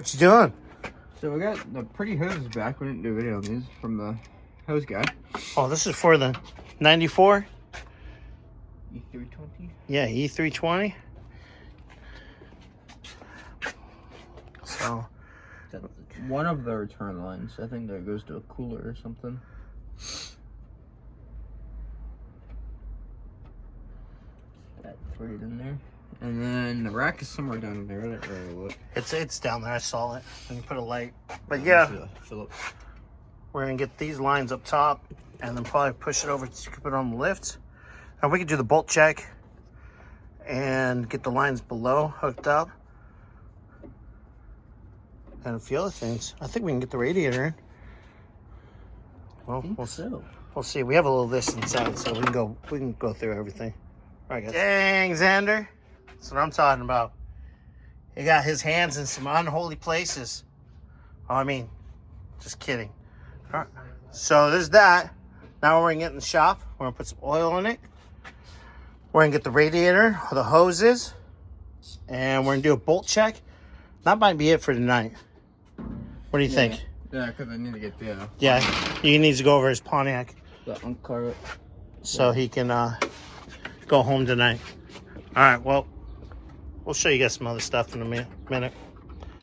What you doing? So we got the pretty hoses back. We didn't do a video on these from the hose guy. Oh, this is for the 94? E320? Yeah, E320. So That's one of the return lines. I think that goes to a cooler or something. That thread in there. And then the rack is somewhere down there. I didn't really look. it's down there. I saw it. And you put a light. But yeah, Phillips. we're gonna get these lines up top and then probably push it over to put it on the lift. And we could do the bolt check and get the lines below hooked up. And a few other things. I think we can get the radiator in. Well, we'll see. We have a little of this inside, so we can go through everything. All right, guys. Dang, Xander. That's what I'm talking about. He got his hands in some unholy places. Oh, I mean, just kidding. All right. So there's that. Now we're gonna get in the shop. We're gonna put some oil in it. We're gonna get the radiator, the hoses, and we're gonna do a bolt check. That might be it for tonight. What do you think? Yeah, because I need to get the... Yeah, he needs to go over his Pontiac. The uncar. So he can go home tonight. All right, well, we'll show you guys some other stuff in a minute.